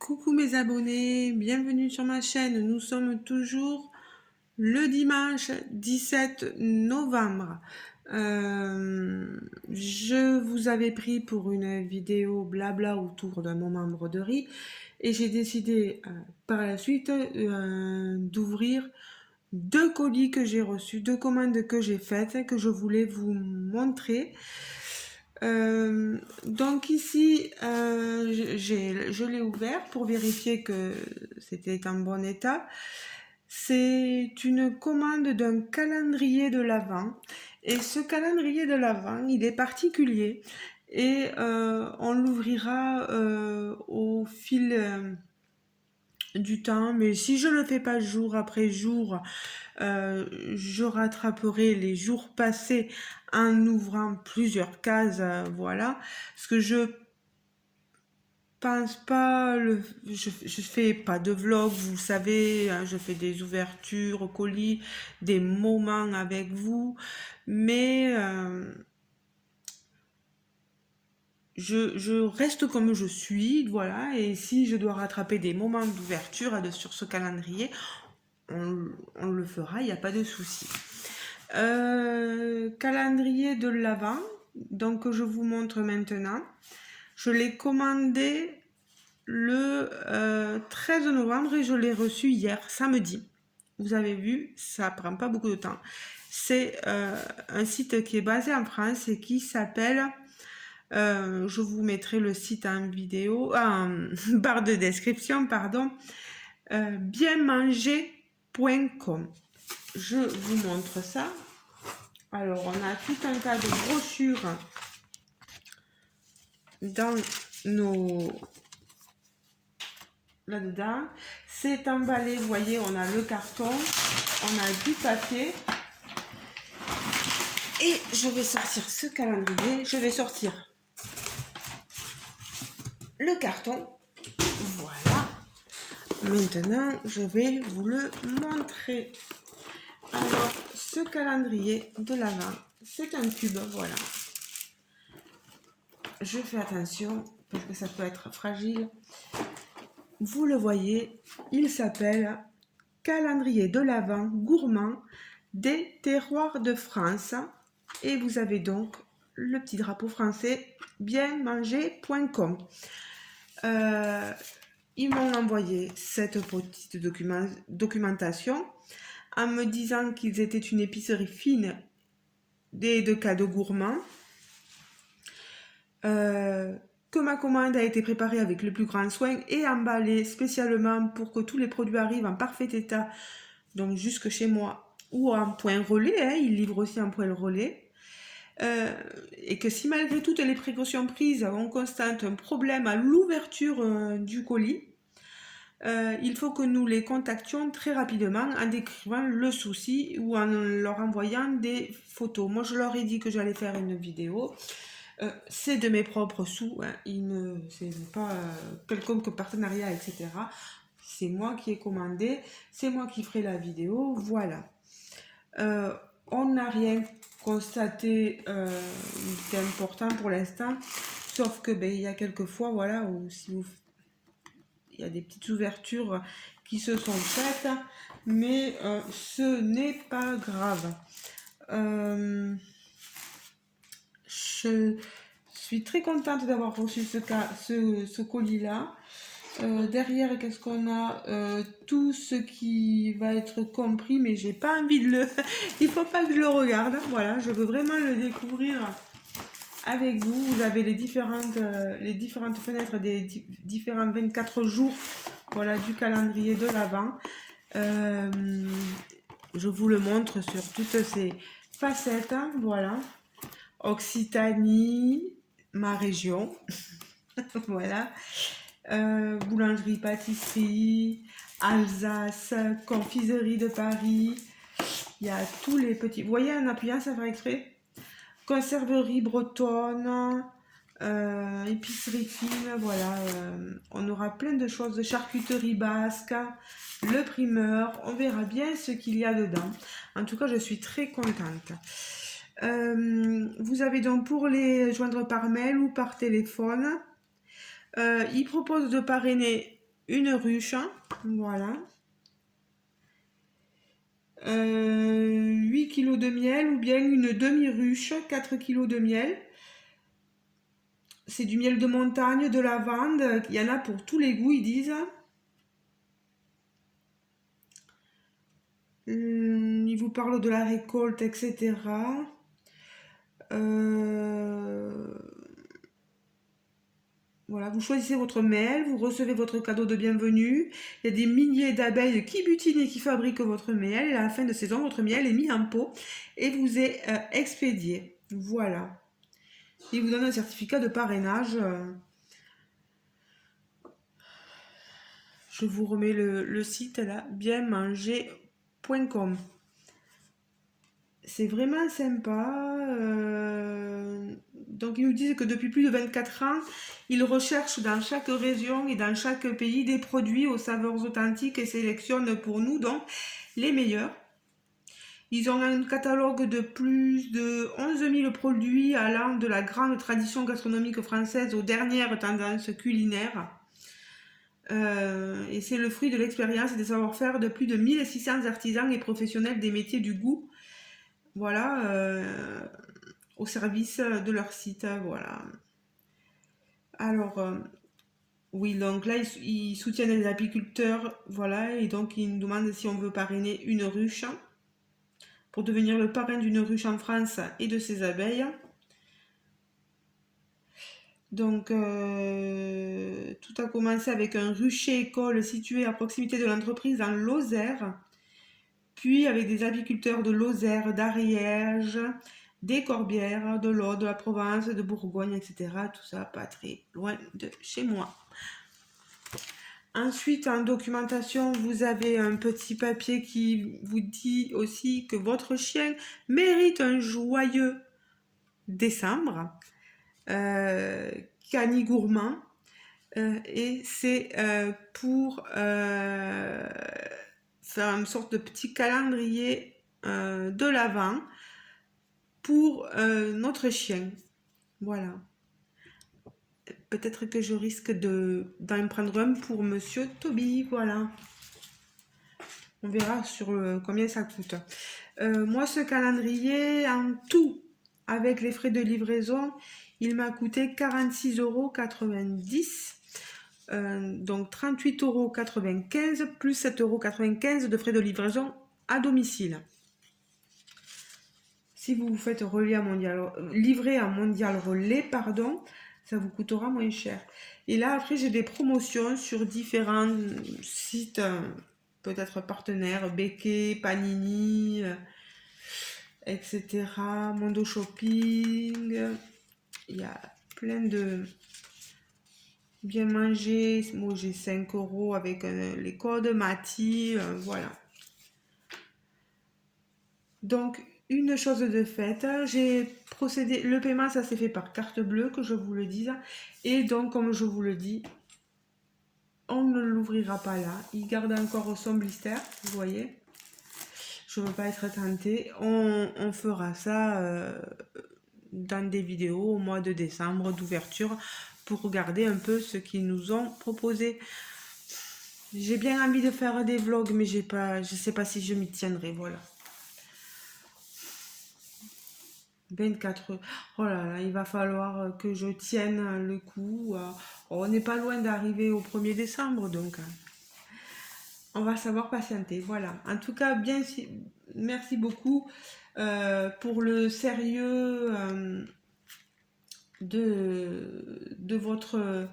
Coucou mes abonnés, bienvenue sur ma chaîne. Nous sommes toujours le dimanche 17 novembre. Je vous avais pris pour une vidéo blabla autour de mon membre de riz et j'ai décidé par la suite d'ouvrir deux colis que j'ai reçus, deux commandes que j'ai faites que je voulais vous montrer. Donc ici, je l'ai ouvert pour vérifier que c'était en bon état. C'est une commande d'un calendrier de l'Avent. Et ce calendrier de l'Avent, il est particulier. Et on l'ouvrira au fil du temps. Mais si je ne le fais pas jour après jour, je rattraperai les jours passés en ouvrant plusieurs cases, voilà. Parce que je pense pas, je fais pas de vlog, vous savez, hein, je fais des ouvertures, colis, des moments avec vous, mais je reste comme je suis, voilà, et si je dois rattraper des moments d'ouverture sur ce calendrier, on le fera, il n'y a pas de souci. Calendrier de l'Avent, donc je vous montre maintenant. Je l'ai commandé le 13 novembre et je l'ai reçu hier, samedi. Vous avez vu, ça prend pas beaucoup de temps. C'est un site qui est basé en France et qui s'appelle, je vous mettrai le site en vidéo, en barre de description, pardon, bienmanger.com. Je vous montre ça. Alors, on a tout un tas de brochures dans nos... là-dedans. C'est emballé, vous voyez, on a le carton, on a du papier. Et je vais sortir ce calendrier, je vais sortir le carton. Voilà. Maintenant, je vais vous le montrer. Alors, ce calendrier de l'Avent, c'est un cube, voilà. Je fais attention parce que ça peut être fragile. Vous le voyez, il s'appelle Calendrier de l'Avent gourmand des terroirs de France. Et vous avez donc le petit drapeau français bienmanger.com. Ils m'ont envoyé cette petite documentation en me disant qu'ils étaient une épicerie fine de cadeaux gourmands. Que ma commande a été préparée avec le plus grand soin et emballée spécialement pour que tous les produits arrivent en parfait état, donc jusque chez moi, ou en point relais, hein, ils livrent aussi en point relais. Et que si malgré toutes les précautions prises, on constate un problème à l'ouverture du colis, il faut que nous les contactions très rapidement en décrivant le souci ou en leur envoyant des photos. Moi, je leur ai dit que j'allais faire une vidéo. C'est de mes propres sous, hein. C'est pas quelconque partenariat, etc. C'est moi qui ai commandé, c'est moi qui ferai la vidéo, voilà. On n'a rien constaté d'important pour l'instant, sauf que il y a quelques fois, voilà, où il y a des petites ouvertures qui se sont faites, mais ce n'est pas grave. Je suis très contente d'avoir reçu ce colis-là. Derrière, qu'est-ce qu'on a? Tout ce qui va être compris, mais j'ai pas envie de le... Il faut pas que je le regarde. Voilà, je veux vraiment le découvrir avec vous. Vous avez les différentes fenêtres des différents 24 jours, voilà, du calendrier de l'Avent. Je vous le montre sur toutes ces facettes, hein, voilà. Occitanie, ma région, voilà. Boulangerie, pâtisserie, Alsace, confiserie de Paris. Il y a tous les petits... Vous voyez, en appuyant, ça fait exprès. Conserverie bretonne, épicerie fine, voilà. On aura plein de choses. De charcuterie basque, le primeur. On verra bien ce qu'il y a dedans. En tout cas, je suis très contente. Vous avez donc pour les joindre par mail ou par téléphone. Ils proposent de parrainer une ruche, voilà. 8 kg de miel ou bien une demi-ruche, 4 kg de miel. C'est du miel de montagne, de lavande, il y en a pour tous les goûts, ils disent. Ils vous parlent de la récolte, etc. Voilà, vous choisissez votre miel, vous recevez votre cadeau de bienvenue. Il y a des milliers d'abeilles qui butinent et qui fabriquent votre miel. Et à la fin de saison, votre miel est mis en pot et vous est expédié. Voilà. Il vous donne un certificat de parrainage. Je vous remets le site là, bienmanger.com. C'est vraiment sympa. Donc ils nous disent que depuis plus de 24 ans, ils recherchent dans chaque région et dans chaque pays des produits aux saveurs authentiques et sélectionnent pour nous donc les meilleurs. Ils ont un catalogue de plus de 11 000 produits allant de la grande tradition gastronomique française aux dernières tendances culinaires. Et c'est le fruit de l'expérience et des savoir-faire de plus de 1600 artisans et professionnels des métiers du goût. Voilà, au service de leur site, voilà. Alors, oui, donc là, ils soutiennent les apiculteurs, voilà, et donc ils nous demandent si on veut parrainer une ruche pour devenir le parrain d'une ruche en France et de ses abeilles. Donc, tout a commencé avec un rucher école situé à proximité de l'entreprise en Lozère, puis avec des apiculteurs de Lozère, d'Ariège, des Corbières, de l'Aude, de la Provence, de Bourgogne, etc. Tout ça pas très loin de chez moi. Ensuite, en documentation, vous avez un petit papier qui vous dit aussi que votre chien mérite un joyeux décembre. Cani gourmand. Et c'est pour faire une sorte de petit calendrier de l'Avent pour notre chien. Voilà. Peut-être que je risque d'en prendre un pour Monsieur Toby. Voilà. On verra sur combien ça coûte. Moi, ce calendrier, en tout, avec les frais de livraison, il m'a coûté 46,90 €. Donc 38,95 € plus 7,95 € de frais de livraison à domicile. Si vous vous faites livrer à Mondial Relais, pardon, ça vous coûtera moins cher. Et là, après, j'ai des promotions sur différents sites, peut-être partenaires, Beke, Panini, etc. Mondo Shopping. Il y a plein de bien manger. Moi, j'ai 5 € avec les codes Mati. Voilà. Donc, une chose de faite, j'ai procédé, le paiement ça s'est fait par carte bleue, que je vous le dise, et donc comme je vous le dis, on ne l'ouvrira pas là, il garde encore son blister, vous voyez, je ne veux pas être tentée, on fera ça dans des vidéos au mois de décembre d'ouverture pour regarder un peu ce qu'ils nous ont proposé. J'ai bien envie de faire des vlogs, mais je sais pas si je m'y tiendrai, voilà. 24 heures. Oh là là, il va falloir que je tienne le coup. On n'est pas loin d'arriver au 1er décembre, donc on va savoir patienter. Voilà. En tout cas, merci beaucoup pour le sérieux de votre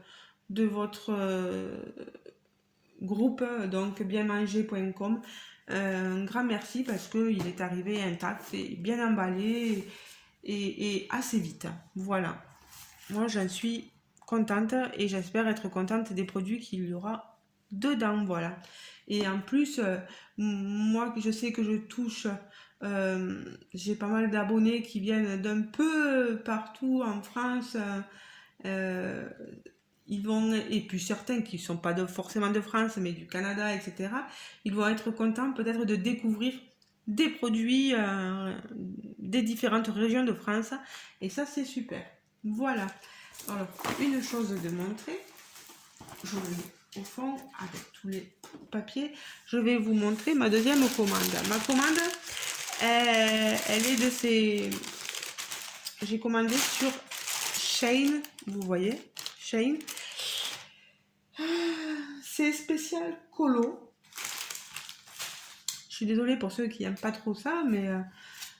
groupe, donc bienmanger.com. Un grand merci parce qu'il est arrivé intact et bien emballé et assez vite. Voilà. Moi, j'en suis contente et j'espère être contente des produits qu'il y aura dedans. Voilà. Et en plus, moi, je sais que je touche, j'ai pas mal d'abonnés qui viennent d'un peu partout en France. Ils vont, et puis certains qui ne sont pas forcément de France, mais du Canada, etc., ils vont être contents peut-être de découvrir des produits des différentes régions de France. Et ça, c'est super. Voilà. Alors, une chose de montrer. Je au fond, avec tous les papiers, je vais vous montrer ma deuxième commande. Ma commande, elle est de ces... J'ai commandé sur Shein, vous voyez, Shein. C'est spécial colo. Je suis désolée pour ceux qui n'aiment pas trop ça, mais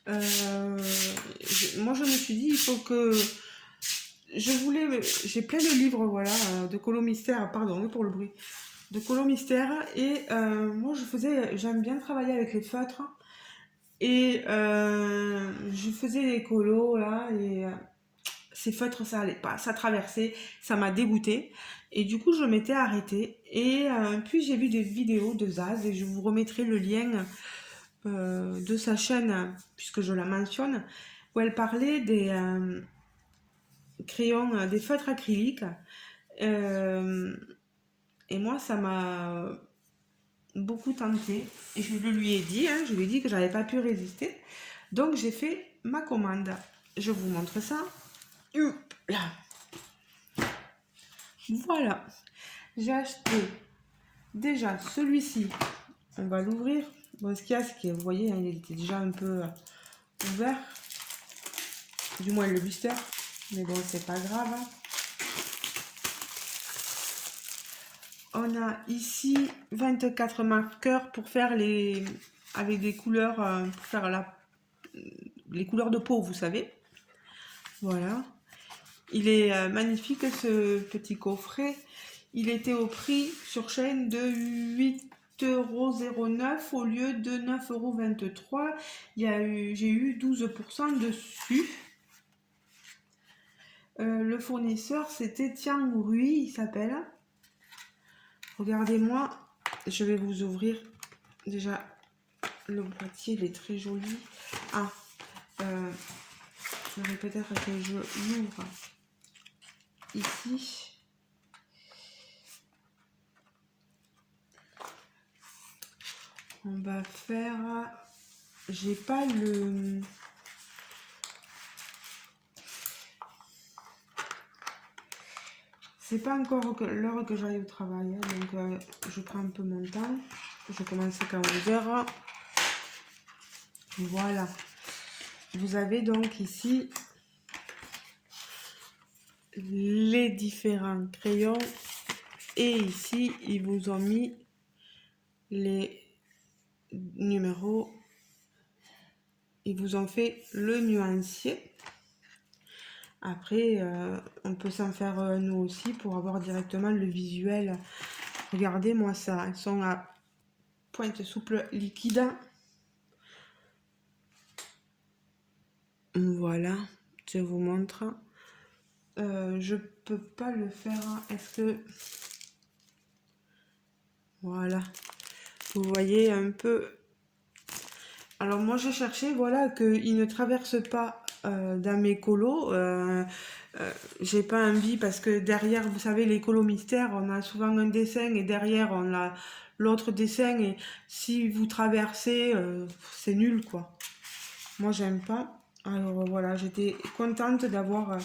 moi je me suis dit, il faut que... J'ai plein de livres, voilà, de colo mystère, pardon pour le bruit, de colo mystère, et moi j'aime bien travailler avec les feutres, et je faisais les colos, là, et ces feutres, ça allait pas, ça traversait, ça m'a dégoûté, et du coup je m'étais arrêtée, et puis j'ai vu des vidéos de Zaz, et je vous remettrai le lien de sa chaîne, puisque je la mentionne, où elle parlait des crayons, des feutres acryliques, et moi ça m'a beaucoup tenté, et je lui ai dit, je lui ai dit que j'avais pas pu résister, donc j'ai fait ma commande. Je vous montre ça. Là. Voilà, j'ai acheté déjà celui-ci, on va l'ouvrir. Bon, ce qu'il y a, c'est que vous voyez, il était déjà un peu ouvert, du moins le blister, mais bon, c'est pas grave. On a ici 24 marqueurs pour faire les... avec des couleurs, pour faire les couleurs de peau, vous savez. Voilà. Il est magnifique ce petit coffret. Il était au prix sur chaîne de 8,09 € au lieu de 9,23 €. J'ai eu 12% dessus. Le fournisseur, c'était Tianrui, il s'appelle. Regardez-moi, je vais vous ouvrir déjà le boîtier, il est très joli. Ah, je vais peut-être que je l'ouvre ici. On va faire... J'ai pas le... C'est pas encore l'heure que j'aille au travail, donc je prends un peu mon temps. Je commence quand 11 h. Voilà. Vous avez donc ici les différents crayons. Et ici, ils vous ont mis les numéros. Ils vous ont fait le nuancier. Après, on peut s'en faire nous aussi pour avoir directement le visuel. Regardez-moi ça, elles sont à pointe souple liquide. Voilà, je vous montre. Je peux pas le faire. Est-ce que... Voilà. Vous voyez un peu... Alors moi je cherchais, voilà, qu'il ne traverse pas dans mes colos. J'ai pas envie parce que derrière, vous savez, les colos mystères, on a souvent un dessin et derrière on a l'autre dessin, et si vous traversez, c'est nul quoi. Moi j'aime pas. Alors voilà, j'étais contente d'avoir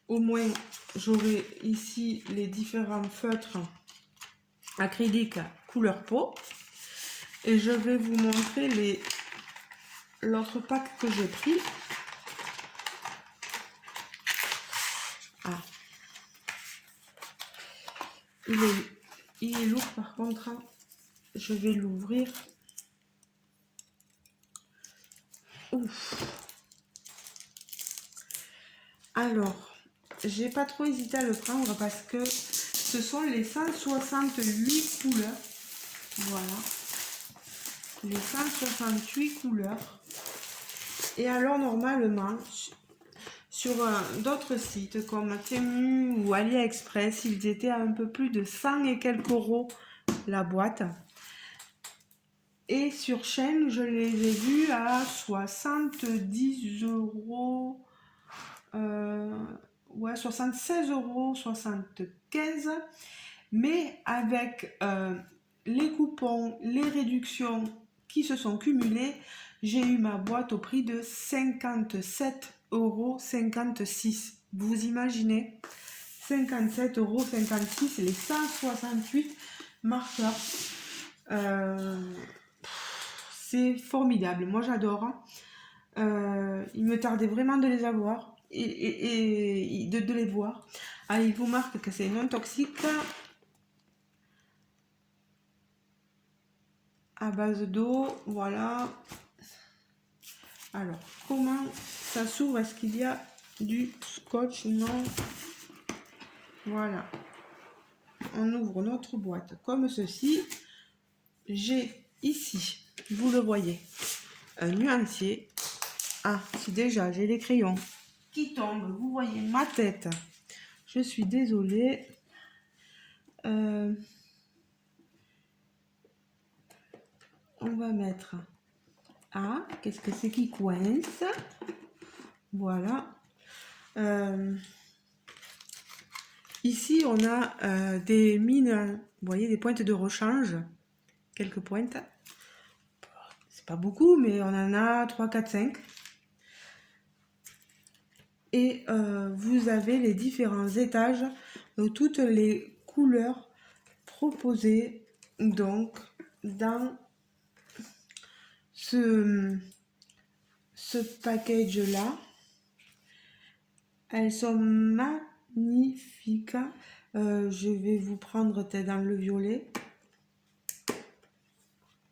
au moins, j'aurai ici les différents feutres acryliques couleur peau, et je vais vous montrer l'autre pack que j'ai pris. Ah, il est lourd par contre, je vais l'ouvrir. Ouf. Alors, j'ai pas trop hésité à le prendre parce que ce sont les 168 couleurs. Voilà, les 168 couleurs. Et alors normalement, sur d'autres sites comme Temu ou AliExpress, ils étaient à un peu plus de 100 et quelques euros la boîte. Et sur chaîne, je les ai vus à 70 €, ouais, 76 €, 75 €. Mais avec les coupons, les réductions qui se sont cumulées, j'ai eu ma boîte au prix de 57,56 €. Vous imaginez? 57,56 €, les 168 marqueurs. C'est formidable, moi j'adore. Il me tardait vraiment de les avoir et de les voir. Ah, il vous marque que c'est non toxique, à base d'eau, voilà. Alors, comment ça s'ouvre? Est-ce qu'il y a du scotch? Non. Voilà. On ouvre notre boîte comme ceci. J'ai ici, vous le voyez, un nuancier. Ah, si déjà j'ai les crayons qui tombent, vous voyez ma tête. Je suis désolée. On va mettre... Ah, qu'est-ce que c'est qui coince? Voilà. Ici, on a des mines, vous voyez, des pointes de rechange. Quelques pointes. C'est pas beaucoup, mais on en a 3, 4, 5. Et vous avez les différents étages de toutes les couleurs proposées donc dans ce package là. Elles sont magnifiques. Je vais vous prendre peut-être dans le violet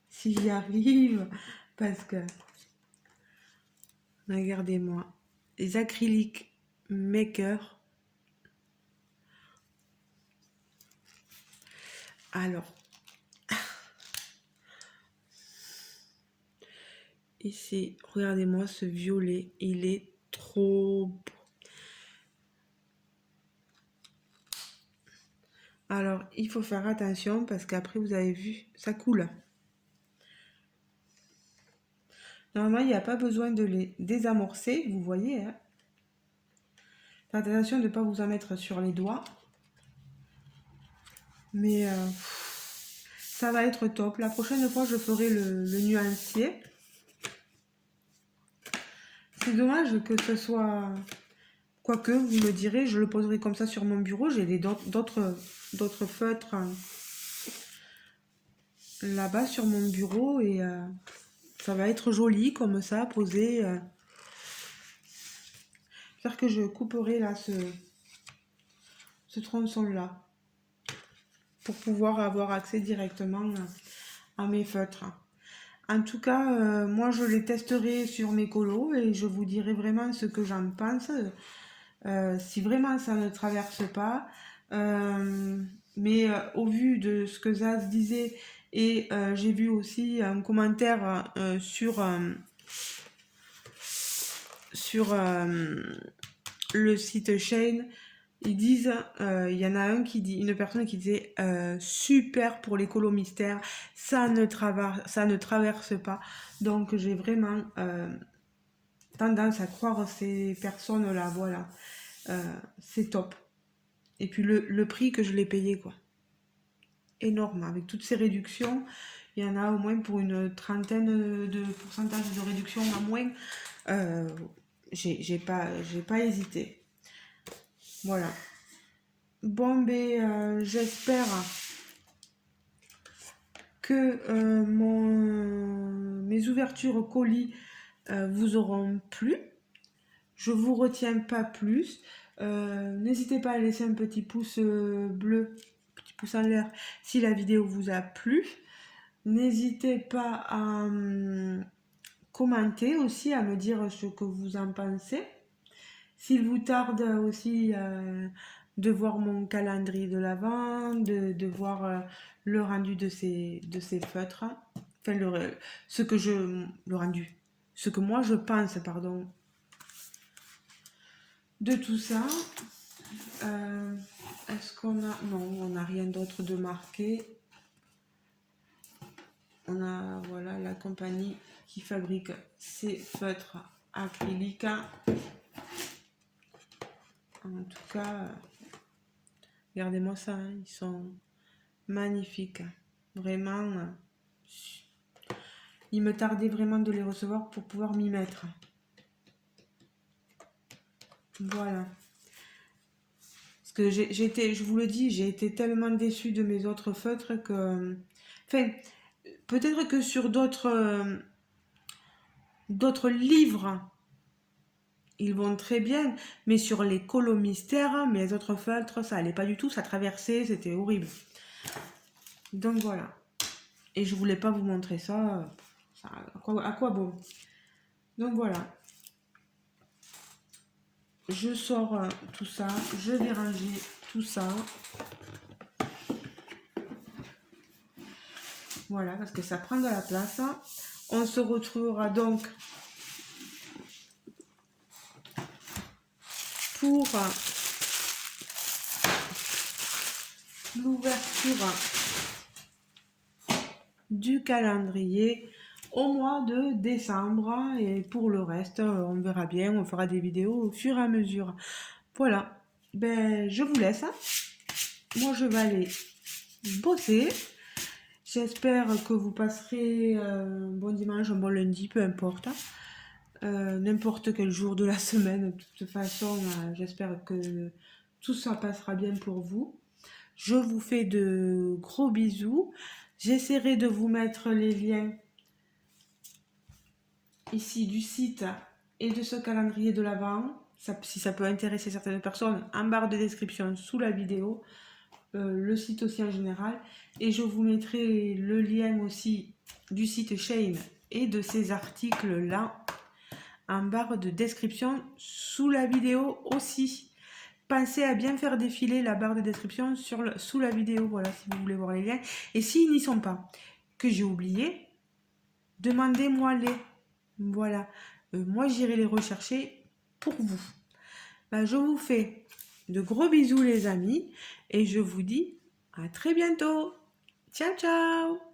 si j'y arrive, parce que regardez-moi, les acryliques maker. Alors, ici, regardez-moi ce violet, il est trop beau. Alors, il faut faire attention parce qu'après, vous avez vu, ça coule. Normalement, il n'y a pas besoin de les désamorcer, vous voyez. Hein. Faites attention de ne pas vous en mettre sur les doigts. Mais ça va être top. La prochaine fois, je ferai le nuancier. C'est dommage que ce soit... Quoique, vous me direz, je le poserai comme ça sur mon bureau. J'ai d'autres feutres là-bas sur mon bureau et ça va être joli comme ça, posé. J'espère que je couperai là ce tronçon-là pour pouvoir avoir accès directement à mes feutres. En tout cas, moi je les testerai sur mes colos et je vous dirai vraiment ce que j'en pense. Si vraiment ça ne traverse pas. Mais au vu de ce que Zaz disait, et j'ai vu aussi un commentaire sur le site Shane, ils disent, il y en a un qui dit, une personne qui disait super pour les colos mystères, ça ne traverse pas. Donc j'ai vraiment tendance à croire ces personnes-là, voilà. C'est top. Et puis le prix que je l'ai payé, quoi. Énorme. Avec toutes ces réductions, il y en a au moins pour une trentaine de pourcentage de réduction à moins. J'ai pas hésité. Voilà. Bon, ben, j'espère que mes ouvertures colis vous auront plu. Je vous retiens pas plus. N'hésitez pas à laisser un petit pouce bleu, petit pouce en l'air si la vidéo vous a plu. N'hésitez pas à commenter aussi, à me dire ce que vous en pensez. S'il vous tarde aussi de voir mon calendrier de l'Avent, de voir le rendu de ces feutres, enfin ce que moi je pense, pardon, de tout ça. Est-ce qu'on a... Non, on n'a rien d'autre de marqué. On a, voilà, la compagnie qui fabrique ces feutres acryliques. En tout cas, regardez-moi ça, hein, ils sont magnifiques. Vraiment, il me tardait vraiment de les recevoir pour pouvoir m'y mettre. Voilà. Parce que je vous le dis, j'ai été tellement déçue de mes autres feutres que... Enfin, peut-être que sur d'autres livres, ils vont très bien, mais sur les colos mystères, mes autres feutres, ça allait pas du tout, ça traversait, c'était horrible. Donc voilà. Et je voulais pas vous montrer ça. À quoi bon? Donc voilà. Je sors tout ça, je vais ranger tout ça. Voilà, parce que ça prend de la place. On se retrouvera donc pour l'ouverture du calendrier au mois de décembre. Et pour le reste, on verra bien, on fera des vidéos au fur et à mesure. Voilà, ben je vous laisse. Moi, je vais aller bosser. J'espère que vous passerez un bon dimanche, un bon lundi, peu importe. N'importe quel jour de la semaine. De toute façon, j'espère que tout ça passera bien pour vous. Je vous fais de gros bisous. J'essaierai de vous mettre les liens ici du site et de ce calendrier de l'Avent. Si ça peut intéresser certaines personnes, en barre de description sous la vidéo. Le site aussi en général. Et je vous mettrai le lien aussi du site Shein et de ces articles-là en barre de description sous la vidéo aussi. Pensez à bien faire défiler la barre de description sous la vidéo, voilà, si vous voulez voir les liens. Et s'ils n'y sont pas, que j'ai oublié, demandez-moi-les. Voilà. Moi, j'irai les rechercher pour vous. Ben, je vous fais de gros bisous, les amis, et je vous dis à très bientôt. Ciao, ciao!